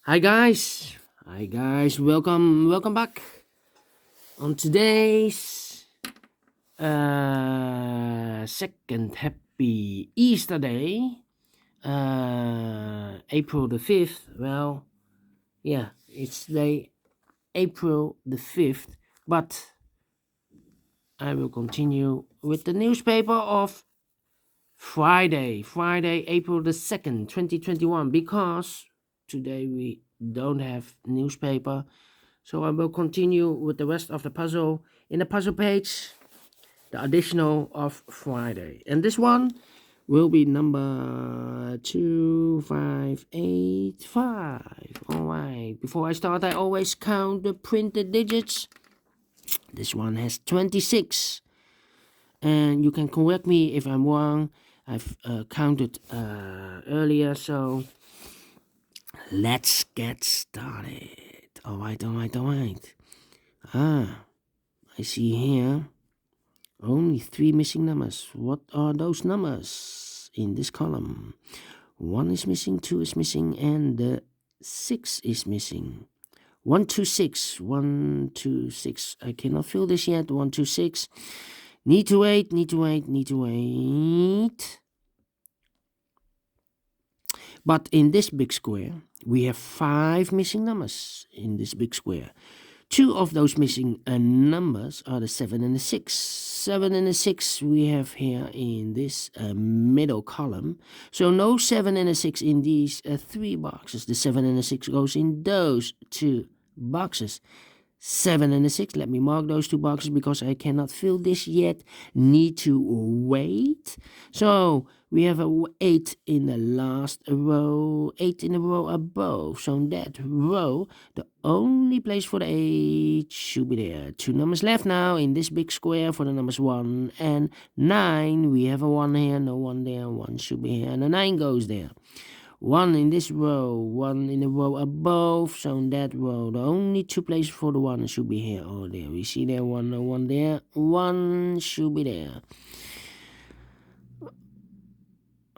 Hi guys, welcome back on today's second happy Easter day, April the 5th. Well, yeah, it's day April the 5th, but I will continue with the newspaper of Friday, April the 2nd, 2021, because today we don't have newspaper. So I will continue with the rest of the puzzle. In the puzzle page, the additional of Friday. And this one will be number 2585. Alright, before I start, I always count the printed digits. This one has 26. And you can correct me if I'm wrong. I've counted earlier, so let's get started. Alright. I see here only 3 missing numbers. What are those numbers in this column? 1 is missing, 2 is missing, and the 6 is missing. 126, 126. I cannot fill this yet. 126. Need to wait. But in this big square, we have 5 missing numbers in this big square. 2 of those missing numbers are the 7 and the 6. 7 and the 6 we have here in this middle column. So no 7 and a 6 in these 3 boxes. The 7 and the 6 goes in those 2 boxes. 7 and a 6. Let me mark those 2 boxes because I cannot fill this yet. Need to wait. So we have a 8 in the last row, 8 in the row above. So in that row, the only place for the 8 should be there. 2 numbers left now in this big square for the numbers 1 and 9. We have a 1 here, no 1 there. 1 should be here, and a 9 goes there. 1 in this row, 1 in the row above. So in that row, the only 2 places for the 1 should be here or there. We see there 1, no 1 there. 1 should be there.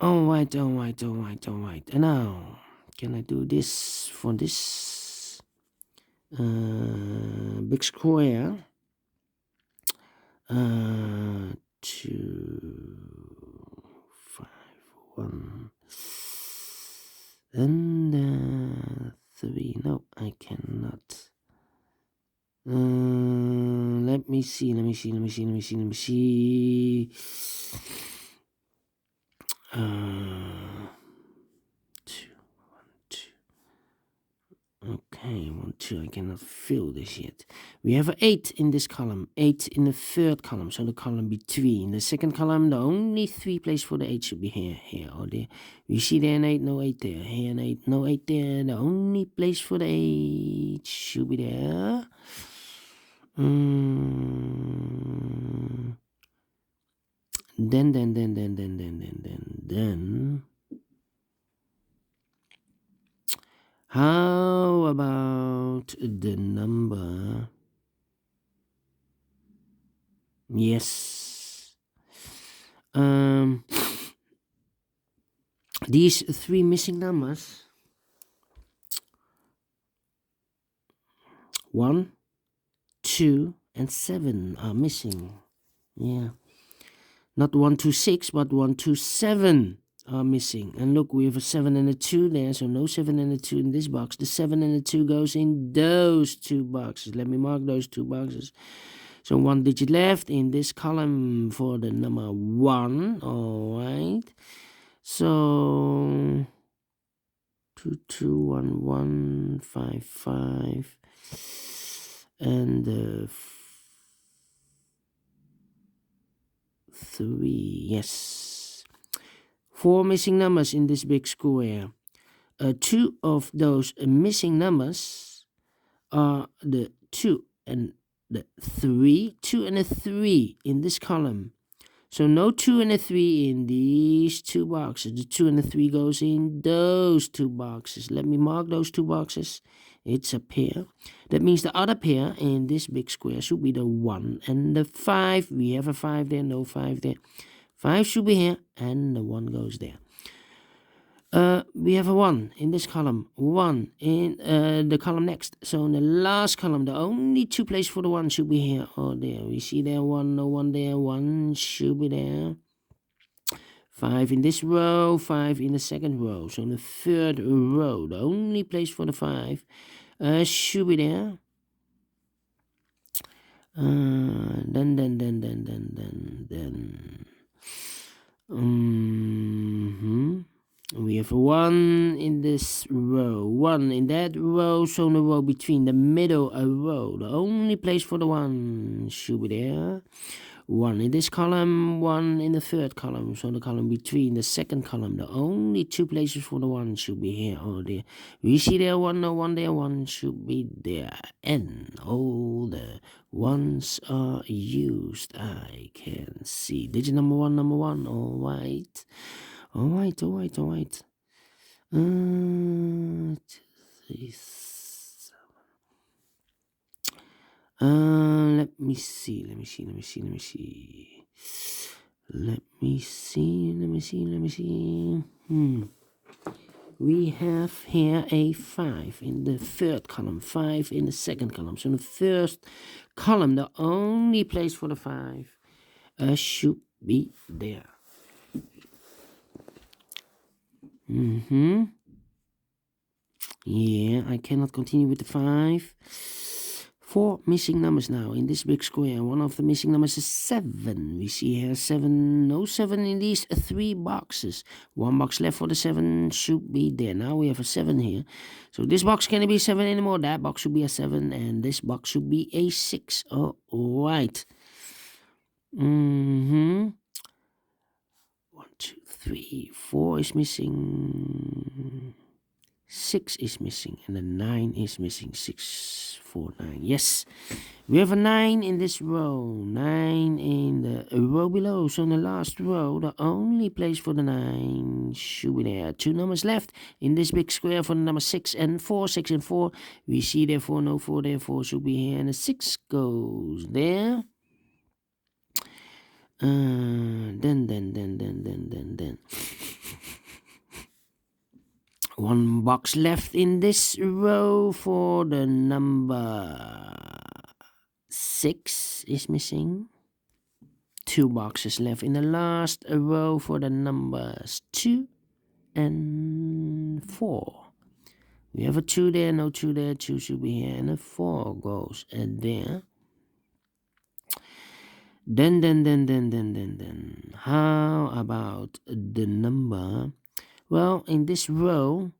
Alright. And now, can I do this for this big square? 2, 5, 1. And 3. No, I cannot. Let me see. 2, 1, 2. Okay, 1, 2. I cannot fill this yet. We have an 8 in this column, 8 in the third column, so the column between. In the second column, the only 3 places for the 8 should be here, or there. You see there an 8, no 8 there. Here an 8, no 8 there. The only place for the 8 should be there. Then. How about the number? Yes. These 3 missing numbers. 1, 2, and 7 are missing. Yeah. Not 126, but 127 are missing. And look, we have a 7 and a 2 there, so no 7 and a 2 in this box. The 7 and the 2 goes in those 2 boxes. Let me mark those 2 boxes. So 1 digit left in this column for the number 1. Alright. So 221155 and 3. Yes. 4 missing numbers in this big square. 2 of those missing numbers are the 2 and the 3. 2 and a 3 in this column. So no 2 and a 3 in these 2 boxes. The 2 and the 3 goes in those 2 boxes. Let me mark those 2 boxes. It's a pair. That means the other pair in this big square should be the 1 and the 5. We have a 5 there, no 5 there. 5 should be here, and the 1 goes there. We have a 1 in this column, 1 in the column next. So in the last column, the only 2 places for the 1 should be here or there. We see there 1, no 1 there, 1 should be there. 5 in this row, 5 in the second row. So in the third row, the only place for the 5 should be there. Then. We have 1 in this row, 1 in that row, so in the row between the middle row, the only place for the 1 should be there. 1 in this column, 1 in the third column, so the column between the second column, the only 2 places for the 1 should be here or there. We see there 1, no 1 there, 1 should be there, and all the 1s are used. I can see digit number 1, all right. All right. 2, 3, 7. Let me see. We have here a 5 in the third column, 5 in the second column. So in the first column, the only place for the 5 should be there. Yeah, I cannot continue with the 5. 4 missing numbers now in this big square. One of the missing numbers is 7. We see here 7, no 7 in these 3 boxes. 1 box left for the 7 should be there. Now we have a 7 here. So this box can't be 7 anymore. That box should be a 7 and this box should be a 6. All right. 1, 2, 3, 4 is missing. 6 is missing and the 9 is missing. 6, 4, 9. Yes, we have a 9 in this row, 9 in the row below. So in the last row, the only place for the 9 should be there. 2 numbers left in this big square for the number 6 and 4. 6 and 4. We see therefore no 4 there. 4 should be here and the 6 goes there. Then. 1 box left in this row for the number 6 is missing. 2 boxes left in the last row for the numbers 2 and 4. We have a 2 there, no 2 there, 2 should be here, and a 4 goes there. Then. How about the number? Well, in this row,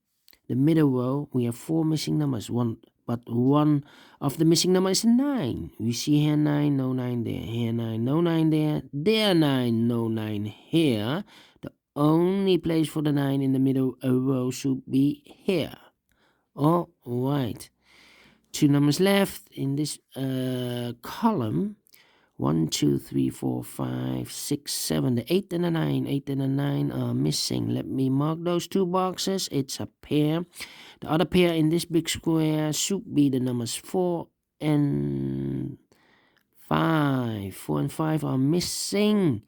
the middle row, we have 4 missing numbers. But one of the missing numbers is 9. We see here 9, no 9 there. Here 9, no 9 there. There 9, no 9 here. The only place for the 9 in the middle row should be here. All right. 2 numbers left in this column. 1, 2, 3, 4, 5, 6, 7. The 8 and the 9. 8 and the 9 are missing. Let me mark those 2 boxes. It's a pair. The other pair in this big square should be the numbers 4 and 5. 4 and 5 are missing.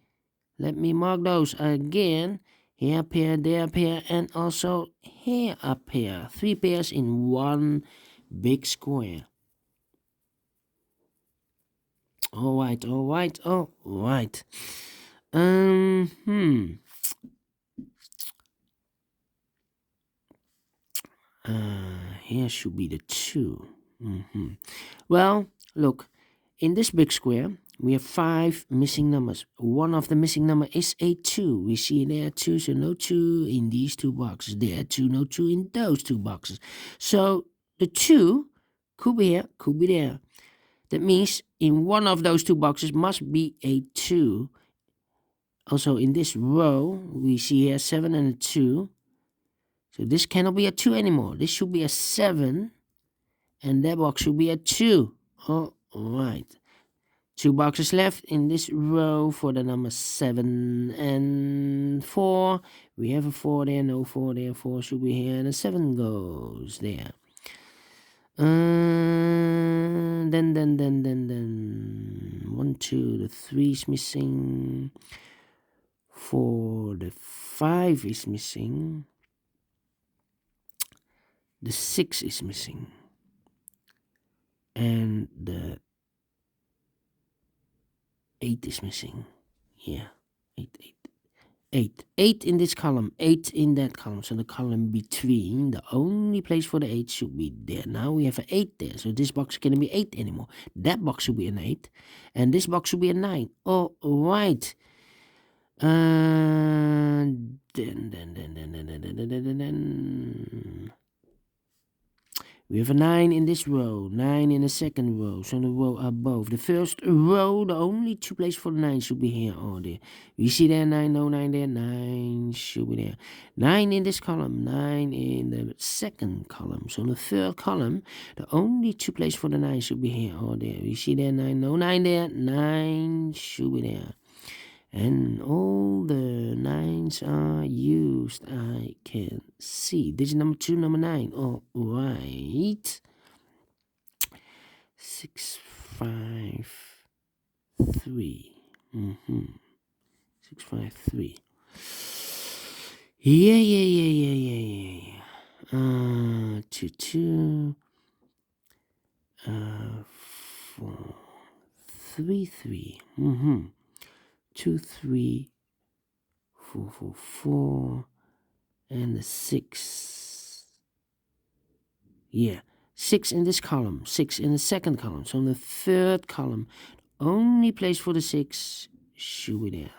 Let me mark those again. Here a pair, there a pair, and also here a pair. 3 pairs in one big square. All right. Here should be the 2. Well, look, in this big square, we have 5 missing numbers. One of the missing number is a 2. We see there 2, so no 2 in these 2 boxes. There 2, no 2 in those 2 boxes. So the 2 could be here, could be there. That means in one of those 2 boxes must be a 2. Also in this row, we see here 7 and a 2. So this cannot be a 2 anymore. This should be a 7. And that box should be a 2. All right. 2 boxes left in this row for the number 7 and 4. We have a 4 there, no 4 there. 4 should be here, and a 7 goes there. Then 1, 2, the 3 is missing. 4, the 5 is missing. The 6 is missing. And the 8 is missing. Yeah, 8, 8. 8. 8 in this column, 8 in that column. So the column between, the only place for the 8 should be there. Now we have an 8 there. So this box cannot be 8 anymore. That box should be an 8. And this box should be a 9. All right. Then. We have a 9 in this row, 9 in the second row, so the row above. The first row, the only 2 places for the 9 should be here or there. You see there, 9, no 9 there, 9 should be there. 9 in this column, 9 in the second column. So the third column, the only 2 places for the 9 should be here or there. You see there, 9, no 9 there, 9 should be there. And all the 9s are used, I can see. Digit number 2, number 9. All right. 6, 5, 3. 6, 5, 3. Yeah. 2, 2. 4, 3, 3. 2, 3, 4, 4, 4, and the 6. Yeah, 6 in this column, 6 in the second column. So in the third column, only place for the 6 should be there.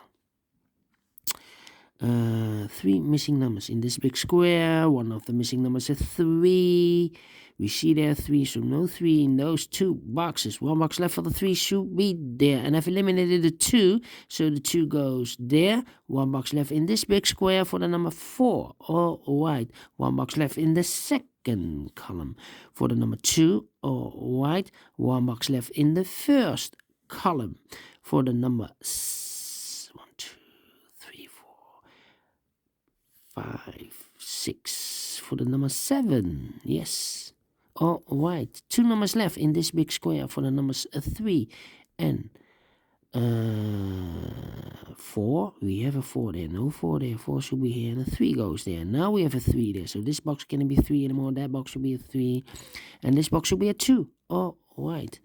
3 missing numbers in this big square. One of the missing numbers is 3. We see there 3, so no 3 in those 2 boxes. 1 box left for the 3 should be there. And I've eliminated the 2, so the 2 goes there. 1 box left in this big square for the number 4. All right. 1 box left in the second column for the number 2. All right. 1 box left in the first column for the number 1, 2, 3, 4, 5, 6 for the number 7. Yes. All right. 2 numbers left in this big square for the numbers 3 and 4. We have a 4 there. No 4 there. 4 should be here. And a 3 goes there. Now we have a 3 there. So this box cannot be 3 anymore. That box should be a 3. And this box should be a 2. All right.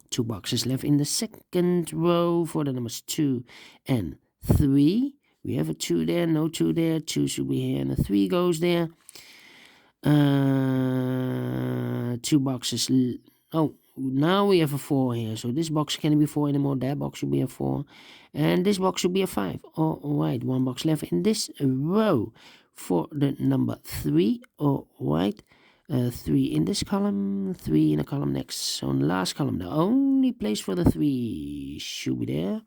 2 boxes left in the second row for the numbers 2 and 3. We have a 2 there. No 2 there. 2 should be here. And a 3 goes there. 2 boxes. Now we have a 4 here. So this box can't be 4 anymore. That box should be a 4. And this box should be a 5. All right. 1 box left in this row for the number 3. All right. 3 in this column. 3 in the column next. So in the last column, the only place for the 3 should be there.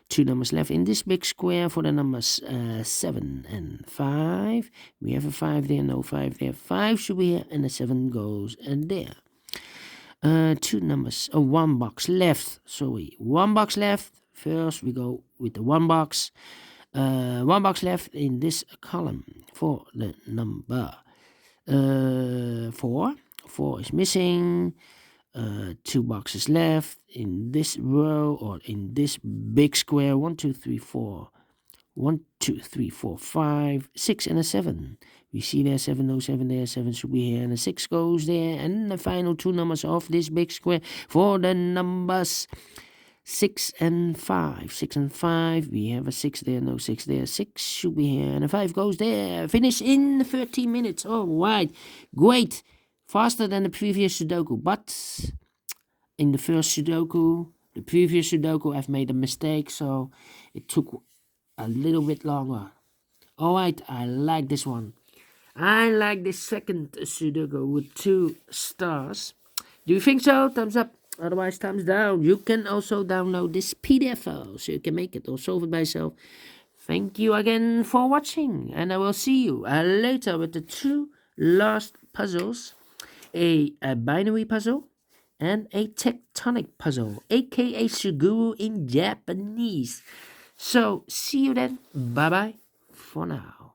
2 numbers left in this big square for the numbers 7 and 5. We have a 5 there, no 5 there. 5 should be here, and the 7 goes there. 2 numbers, 1 box left. Sorry, 1 box left. First, we go with the 1 box. 1 box left in this column for the number 4. 4 is missing. 2 boxes left in this row or in this big square. 1, 2, 3, 4. 1, 2, 3, 4, 5, 6, and a 7. We see there 7, no 7 there. 7 should be here, and a 6 goes there. And the final 2 numbers of this big square for the numbers 6 and 5. 6 and 5. We have a 6 there, no 6 there. 6 should be here, and a 5 goes there. Finish in 30 minutes. All right, great. Faster than the previous Sudoku, but in the first Sudoku, the previous Sudoku, I've made a mistake, so it took a little bit longer. All right, I like this one. I like this second Sudoku with 2 stars. Do you think so? Thumbs up. Otherwise, thumbs down. You can also download this PDF file so you can make it or solve it by yourself. Thank you again for watching, and I will see you later with the 2 last puzzles. A binary puzzle and a tectonic puzzle, aka Suguru in Japanese. So, see you then. Bye-bye for now.